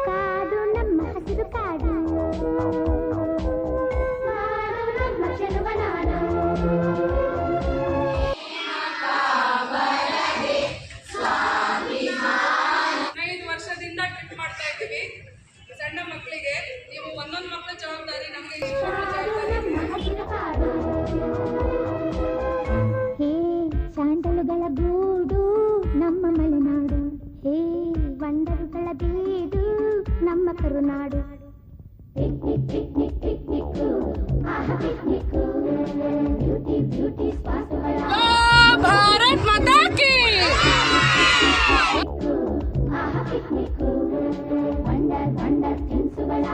ಕಾಡು ನಮ್ಮ ಹಸಿರು ಕಾಡು, ನಾಡು ನಮ್ಮ ಗೆಲುವ ನಾಡು. 5 ವರ್ಷದಿಂದ ಟ್ರಿಪ್ ಮಾಡ್ತಾ ಇದ್ದೀವಿ. ಸಣ್ಣ ಮಕ್ಕಳಿಗೆ ನೀವು ಒಂದೊಂದು ಮಕ್ಕಳ ಜವಾಬ್ದಾರಿ ನಮಗೆ ನಾಡು ಪಿಕ್ನಿಕ್ ಪಿಕ್ನಿಕ್ ಪಿಕ್ನಿಕ್ ಆಹಾ ಪಿಕ್ನಿಕ್ ಬ್ಯೂಟಿ ಬ್ಯೂಟಿ ಸ್ಪಾಟ್ಗಳ ಭಾರತ್ ಮಾತಾ ಕಿ ಆಹಾ ಪಿಕ್ನಿಕ್ ವಂಡರ್ ವಂಡರ್ ತಿನಿಸುಗಳ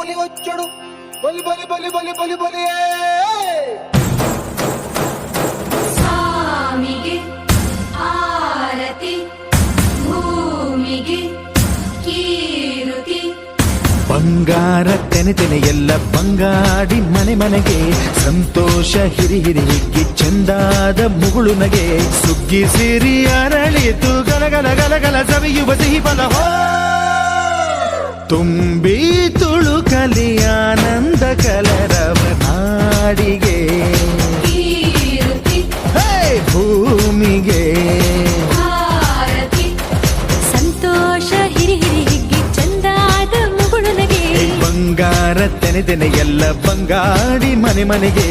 పులి వచ్చాడు బలి బలి బలి బలి బలి బలి ಸ್ವಾಮಿಗೆ ಆರತಿ ಭೂಮಿಗೆ ಕೀರುತಿ ಬಂಗಾರ ತೆನೆ ಎಲ್ಲ ಬಂಗಾಡಿ ಮನೆ ಮನೆಗೆ ಸಂತೋಷ ಹಿರಿ ಹಿರಿ ಹಿಗ್ಗಿ ಚಂದಾದ ಮುಗುಳು ನಗೆ ಸುಗ್ಗಿ ಸಿರಿ ಅರಳಿತು ಗಲಗಲ ಗಲಗಲ ಸವಿಯುವ ಸಿಹಿ ಫಲ ತುಂಬಿ ತುಳುಕಲಿ ಆನಂದ ಕಲರವ ನಾಡಿಗೆ ಭೂಮಿಗೆ ಸಂತೋಷ ಹಿರಿ ಹಿರಿ ಹಿಗ್ಗಿ ಚಂದಾದ ಮುಗುಳುನಗೆ ಬಂಗಾರ ತೆನೆ ಎಲ್ಲ ಬಂಗಾಡಿ ಮನೆ ಮನೆಗೆ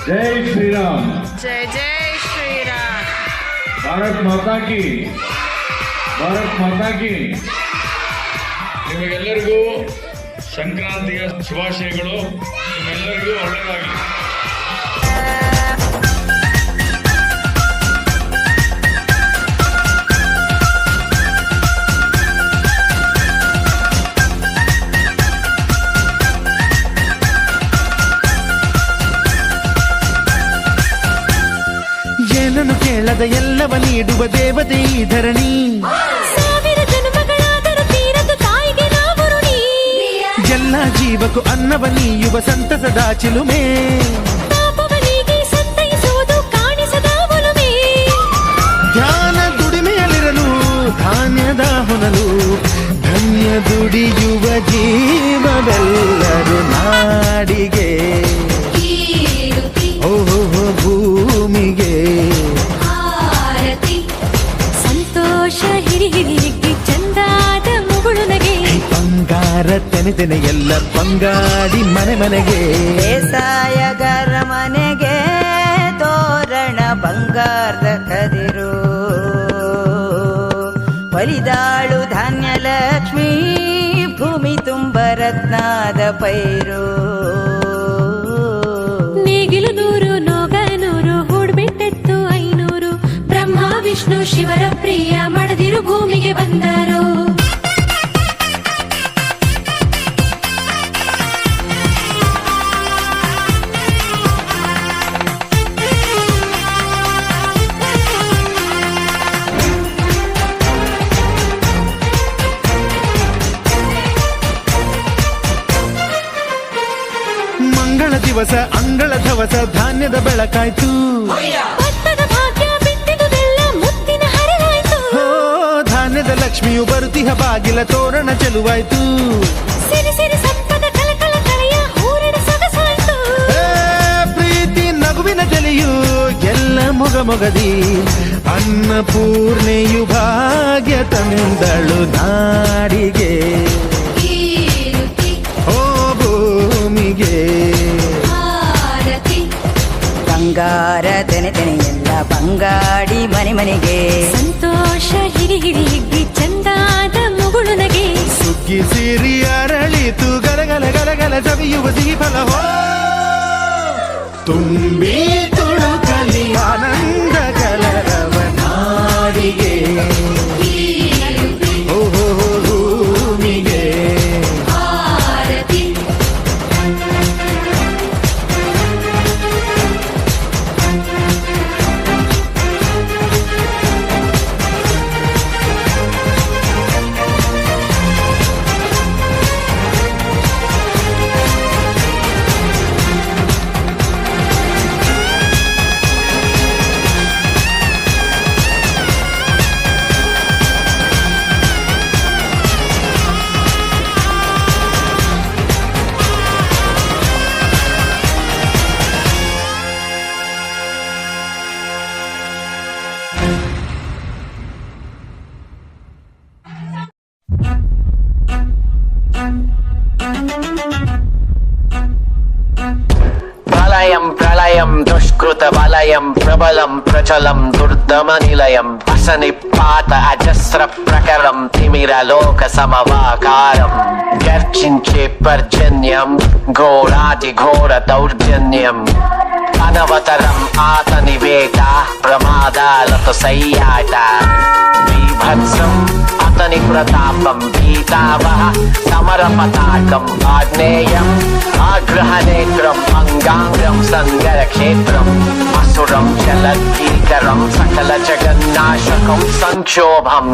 ಜೈ ಶ್ರೀರಾಮ್. ಜೈ ಜೈ ಶ್ರೀರಾಮ್. ಭಾರತ್ ಮಾತಾ ಕಿ, ಭಾರತ್ ಮಾತಾ ಕಿ. ನಿಮಗೆಲ್ಲರಿಗೂ ಸಂಕ್ರಾಂತಿಯ ಶುಭಾಶಯಗಳು. ನಿಮ್ಮೆಲ್ಲರಿಗೂ ಒಳ್ಳೆಯದಾಗಲಿ. ಏನನ್ನು ಕೇಳದ ಎಲ್ಲವ ನೀಡುವ ದೇವತೆ ಈ ಧರಣಿ. ಸಾವಿರ ಜನ್ಮಗಳಾದರೂ ತೀರದು ತಾಯಿಗೆ ನಾವು ಋಣಿ. ಎಲ್ಲ ಜೀವಕ್ಕೂ ಅನ್ನವ ನೀಯುವ ಸಂತಸದ ಚಿಲುಮೆ. ಪಾಪವನಿಗೆ ಸಂತೈಸುವುದು ಕಾಣಿಸದ ಒಲುಮೆ. ಧ್ಯಾನ ದುಡಿಮೆಯಲ್ಲಿರಲು ಧಾನ್ಯದ ಹೊನಲು ಧನ್ಯ ದುಡಿಯುವ ಜೀವವೆಲ್ಲರೂ ನಾಡಿಗೆ ಓಹೋ ಭೂಮಿಗೆ ಆರತಿ ಸಂತೋಷ ಹಿರಿ ಹಿರಿ ಹಿಗ್ಗಿ ಚಂದಾದ ಮುಗುಳುನಗೆ ಬಂಗಾರ ತೆನೆ ಎಲ್ಲ ಬಂಗಾಡಿ ಮನೆ ಮನೆಗೆ ಬೇಸಾಯಗಾರ ಮನೆಗೆ ತೋರಣ ಬಂಗಾರದ ಕದಿರು ಬಲಿದಾಳು ಧಾನ್ಯ ಲಕ್ಷ್ಮೀ ಭೂಮಿ ತುಂಬ ರತ್ನದ ಪೈರು ನೇಗಿಲು 100 ನೋಗ 100 ಹೂಡ್ಬಿಟ್ಟೆತ್ತು 500 ಬ್ರಹ್ಮ ವಿಷ್ಣು ಶಿವರ ಪ್ರಿಯ ಮಡದಿರು ಭೂಮಿಗೆ ಬಂದರು. ಮಂಗಳ ದಿವಸ ಅಂಗಳ ಧವಸ ಧಾನ್ಯದ ಬೆಳಕಾಯ್ತು. ಭತ್ತದ ಭಾಗ್ಯ ಬಿತ್ತಿದುದೆಲ್ಲ ಮುತ್ತಿನ ಹರಿವಾಯ್ತು. ಧಾನ್ಯದ ಲಕ್ಷ್ಮಿಯು ಬರುತಿಹ ಬಾಗಿಲ ತೋರಣ ಚೆಲುವಾಯ್ತು. ಸಿರಿ ಸಿರಿ ಸಂಪದ ಕಲಕಲ ಕರೆಯ ಹೂರಣ ಸೊಗಸಾಯ್ತು. ಪ್ರೀತಿ ನಗುವಿನ ಜಲಿಯು ಎಲ್ಲ ಮೊಗ ಮೊಗದಿ ಅನ್ನಪೂರ್ಣೆಯು ಭಾಗ್ಯ ತಂದಳು ನಾಡಿಗೆ ಓ ಭೂಮಿಗೆ ಬಂಗಾರ ತೆನೆ ಎಲ್ಲ ಬಂಗಾಡಿ ಮನೆ ಮನೆಗೆ ಸಂತೋಷ ಹಿರಿ ಹಿರಿ ಹಿಗ್ಗಿ ಚಂದಾದ ಮುಗುಳುನಗೆ ಸುಗ್ಗಿ ಸಿರಿ ಅರಳಿತು ಗಲಗಲ ಗಲಗಲ ಸವಿಯುವ ಸಿಹಿ ಫಲ ತುಂಬಿ ತುಳುಕಲಿ ಆನಂದ ಕಲರವ ನಾಡಿಗೆ ಓಹೋ ಭೂಮಿಗೆ ప్రళయం ప్రళయం దుష్కృత వలయం ప్రబలం ప్రచలం దుర్దమ నిలయం అసని పాత అజస్ర ప్రకరం తిమిర లోక సమవాకారం గర్జించే పర్జన్యం ఘోరాతి ఘోర దౌర్జన్యం అనవతరం ఆతనివేట ప్రమాదాలతో సయ్యాట బీభత్సం అతని ప్రతాపం పీతావహ సమర పతాకం ఆగ్నేయం ఆగ్రహనేత్రం అంగాంగం సంగర క్షేత్రం అసురం జలద్భీకరం సకల జగన్నాశకం సంక్షోభం.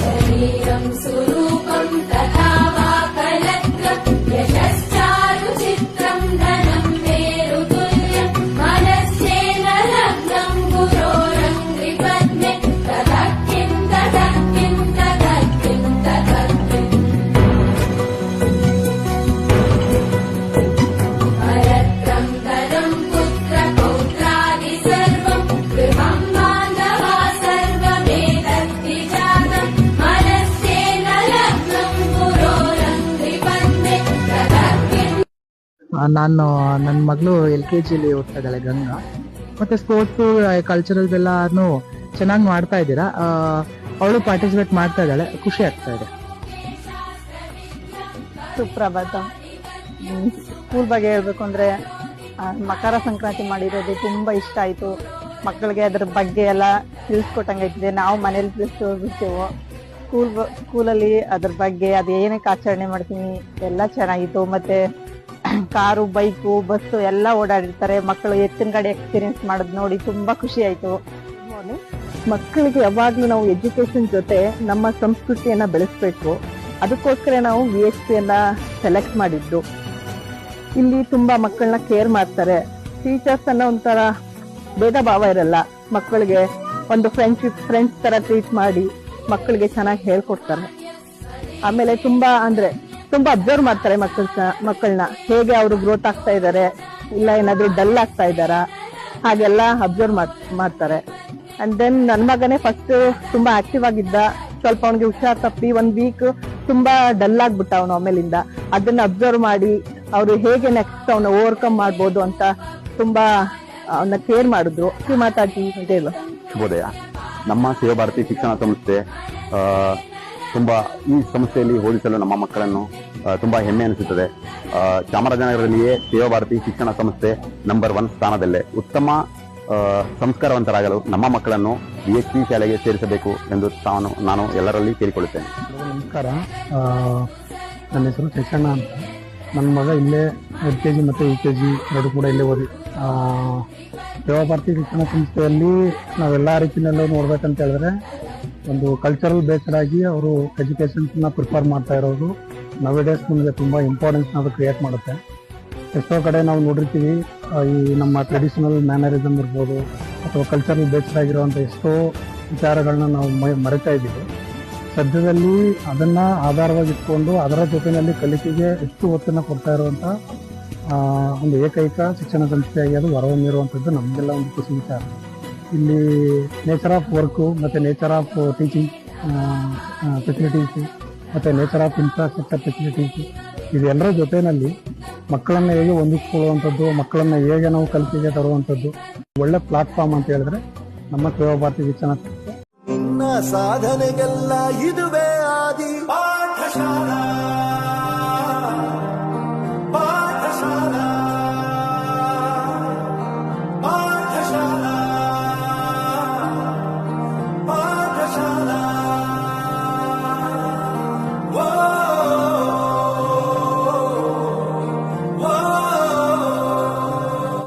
शरीरं स्वरूपं तथा वा कलत्रं यशश्चारुचित्रं धनं मेरुतुल्यं मनस्येन लग्नं गुरोरङ्घ्रिपद्मे तदक्किं तदक्किं तदक्किं तदक्किम् परत्रं तदं पुत्रपौत्रादि सर्वं गृहं बान्धवा सर्वमेतद्धि जातं मनस्येन लग्नं गुरोरङ्घ्रिपद्मे तदक्किं. ನಾನು ನನ್ನ ಮಗಳು LKG ಓದ್ತಾ ಇದ್ದಾಳೆ ಗಂಗಾ. ಮತ್ತೆ ಸ್ಪೋರ್ಟ್ಸು ಕಲ್ಚರಲ್ಸ್ ಎಲ್ಲಾನು ಚೆನ್ನಾಗಿ ಮಾಡ್ತಾ ಇದ್ದೀರಾ. ಅವಳು ಪಾರ್ಟಿಸಿಪೇಟ್ ಮಾಡ್ತಾ ಇದ್ದಾಳೆ, ಖುಷಿ ಆಗ್ತಾ ಇದೆ. ಸುಪ್ರಭಾತ. ಸ್ಕೂಲ್ ಬಗ್ಗೆ ಹೇಳ್ಬೇಕು ಅಂದ್ರೆ ಮಕರ ಸಂಕ್ರಾಂತಿ ಮಾಡಿರೋದು ತುಂಬಾ ಇಷ್ಟ ಆಯ್ತು. ಮಕ್ಕಳಿಗೆ ಅದ್ರ ಬಗ್ಗೆ ಎಲ್ಲ ತಿಳಿಸ್ಕೊಟ್ಟಂಗೈತಿದೆ. ನಾವು ಮನೇಲಿ ತಿಳಿಸ್ಕೊಡ್ಬಿಡ್ತೇವೆ. ಸ್ಕೂಲಲ್ಲಿ ಅದ್ರ ಬಗ್ಗೆ ಅದು ಏನಕ್ಕೆ ಆಚರಣೆ ಮಾಡ್ತೀನಿ ಎಲ್ಲ ಚೆನ್ನಾಗಿತ್ತು. ಮತ್ತೆ ಕಾರು, ಬೈಕು, ಬಸ್ಸು ಎಲ್ಲ ಓಡಾಡಿರ್ತಾರೆ. ಮಕ್ಕಳು ಎತ್ತಿನ ಗಾಡಿ ಎಕ್ಸ್ಪೀರಿಯನ್ಸ್ ಮಾಡೋದು ನೋಡಿ ತುಂಬಾ ಖುಷಿ ಆಯ್ತು. ಮಕ್ಕಳಿಗೆ ಯಾವಾಗ್ಲೂ ನಾವು ಎಜುಕೇಶನ್ ಜೊತೆ ನಮ್ಮ ಸಂಸ್ಕೃತಿಯನ್ನ ಬೆಳೆಸ್ಬೇಕು. ಅದಕ್ಕೋಸ್ಕರ ನಾವು VHP ಸೆಲೆಕ್ಟ್ ಮಾಡಿದ್ದು. ಇಲ್ಲಿ ತುಂಬಾ ಮಕ್ಕಳನ್ನ ಕೇರ್ ಮಾಡ್ತಾರೆ. ಟೀಚರ್ಸ್ ಅನ್ನೋ ಒಂಥರ ಭೇದ ಭಾವ ಇರಲ್ಲ. ಮಕ್ಕಳಿಗೆ ಒಂದು ಫ್ರೆಂಡ್ಸ್ ತರ ಟ್ರೀಟ್ ಮಾಡಿ ಮಕ್ಕಳಿಗೆ ಚೆನ್ನಾಗಿ ಹೇಳ್ಕೊಡ್ತಾರೆ. ಆಮೇಲೆ ತುಂಬಾ ಅಬ್ಸರ್ವ್ ಮಾಡ್ತಾರೆ ಮಕ್ಕಳನ್ನ, ಹೇಗೆ ಅವರು ಗ್ರೋತ್ ಆಗ್ತಾ ಇದ್ದಾರೆ, ಇಲ್ಲ ಏನಾದ್ರು ಡಲ್ ಆಗ್ತಾ ಇದ್ದಾರಾ, ಹಾಗೆಲ್ಲ ಅಬ್ಸರ್ವ್ ಮಾಡ್ತಾರೆ. ಅಂಡ್ ದೆನ್ ನನ್ನ ಮಗನೇ ಫಸ್ಟ್ ತುಂಬಾ ಆಕ್ಟಿವ್ ಆಗಿದ್ದ. ಸ್ವಲ್ಪ ಅವನಿಗೆ ಹುಷಾರ್ ತಪ್ಪಿ 1 ವೀಕ್ ತುಂಬಾ ಡಲ್ ಆಗ್ಬಿಟ್ಟ ಅವನು. ಆಮೇಲಿಂದ ಅದನ್ನ ಅಬ್ಸರ್ವ್ ಮಾಡಿ ಅವರು ಹೇಗೆ ನೆಕ್ಸ್ಟ್ ಅವನ್ನ ಓವರ್ಕಮ್ ಮಾಡ್ಬೋದು ಅಂತ ತುಂಬಾ ಅವನ್ನ ಕೇರ್ ಮಾಡಿದ್ರು. ಮಾತಾಡ್ತೀವಿ ಅಂತ ಹೇಳು. ಶುಭೋದಯ. ನಮ್ಮ ಸೇವಾ ಭಾರತಿ ಶಿಕ್ಷಣ ಸಂಸ್ಥೆ ತುಂಬಾ ಈ ಸಂಸ್ಥೆಯಲ್ಲಿ ಓದಿಸಲು ನಮ್ಮ ಮಕ್ಕಳನ್ನು ತುಂಬಾ ಹೆಮ್ಮೆ ಅನಿಸುತ್ತದೆ. ಚಾಮರಾಜನಗರದಲ್ಲಿಯೇ ಸೇವಾ ಭಾರತಿ ಶಿಕ್ಷಣ ಸಂಸ್ಥೆ ನಂಬರ್ 1 ಸ್ಥಾನದಲ್ಲೇ. ಉತ್ತಮ ಸಂಸ್ಕಾರವಂತರಾಗಲು ನಮ್ಮ ಮಕ್ಕಳನ್ನು VHP ಶಾಲೆಗೆ ಸೇರಿಸಬೇಕು ಎಂದು ನಾನು ಎಲ್ಲರಲ್ಲಿ ಕೇಳಿಕೊಳ್ಳುತ್ತೇನೆ. ನಮಸ್ಕಾರ, ನನ್ನ ಹೆಸರು ಶಶಣ್ಣ ಅಂತ. ನನ್ನ ಮಗ ಇಲ್ಲೇ LKG ಮತ್ತು UKG ಎರಡು ಕೂಡ ಇಲ್ಲೇ ಓದಿ. ಸೇವಾ ಭಾರತಿ ಶಿಕ್ಷಣ ಸಂಸ್ಥೆಯಲ್ಲಿ ನಾವೆಲ್ಲ ರೀತಿಯಲ್ಲೂ ನೋಡ್ಬೇಕಂತ ಹೇಳಿದ್ರೆ ಒಂದು ಕಲ್ಚರಲ್ ಬೇಸ್ಡ್ ಆಗಿ ಅವರು ಎಜುಕೇಶನ್ಸ್ನ ಪ್ರಿಫರ್ ಮಾಡ್ತಾ ಇರೋದು ನವೇಡೇಸ್ ನಮಗೆ ತುಂಬ ಇಂಪಾರ್ಟೆನ್ಸ್ ಅದು ಕ್ರಿಯೇಟ್ ಮಾಡುತ್ತೆ. ಎಷ್ಟೋ ಕಡೆ ನಾವು ನೋಡಿರ್ತೀವಿ ಈ ನಮ್ಮ ಟ್ರೆಡಿಷನಲ್ ಮ್ಯಾನರಿಸಮ್ ಇರ್ಬೋದು ಅಥವಾ ಕಲ್ಚರಲ್ ಬೇಸ್ಡ್ ಆಗಿರುವಂಥ ಎಷ್ಟೋ ವಿಚಾರಗಳನ್ನ ನಾವು ಮರೆತಾ ಇದ್ದೀವಿ. ಸದ್ಯದಲ್ಲಿ ಅದನ್ನ ಆಧಾರವಾಗಿಟ್ಕೊಂಡು ಅದರ ಜೊತೆಯಲ್ಲಿ ಕಲಿಕೆಗೆ ಹೆಚ್ಚು ಒತ್ತನ್ನು ಕೊಡ್ತಾ ಇರುವಂಥ ಒಂದು ಏಕೈಕ ಶಿಕ್ಷಣ ಸಂಸ್ಥೆಯಾಗಿ ಅದು ಹೊರಹೊಮ್ಮಿರುವಂಥದ್ದು ನಮಗೆಲ್ಲ ಒಂದು ಖುಷಿ ವಿಚಾರ. ಇಲ್ಲಿ ನೇಚರ್ ಆಫ್ ವರ್ಕು ಮತ್ತು ನೇಚರ್ ಆಫ್ ಟೀಚಿಂಗ್ ಫೆಸಿಲಿಟೀಸು ಮತ್ತು ನೇಚರ್ ಆಫ್ ಇನ್ಫ್ರಾಸ್ಟ್ರಕ್ಚರ್ ಫೆಸಿಲಿಟೀಸು ಇದೆಲ್ಲರ ಜೊತೆಯಲ್ಲಿ ಮಕ್ಕಳನ್ನು ಹೇಗೆ ಹೊಂದಿಸಿಕೊಳ್ಳುವಂಥದ್ದು, ಮಕ್ಕಳನ್ನು ಹೇಗೆ ನಾವು ಕಲಿಕೆಗೆ ತರುವಂಥದ್ದು ಒಳ್ಳೆ ಪ್ಲಾಟ್ಫಾರ್ಮ್ ಅಂತ ಹೇಳಿದ್ರೆ ನಮ್ಮ ಸೇವಾ ಭಾರತಿ ಶಿಕ್ಷಣ ಸಂಸ್ಥೆ. ನಿನ್ನ ಸಾಧನೆಗೆಲ್ಲ ಇದುವೇ ಆದಿ ಪಾಠಶಾಲಾ.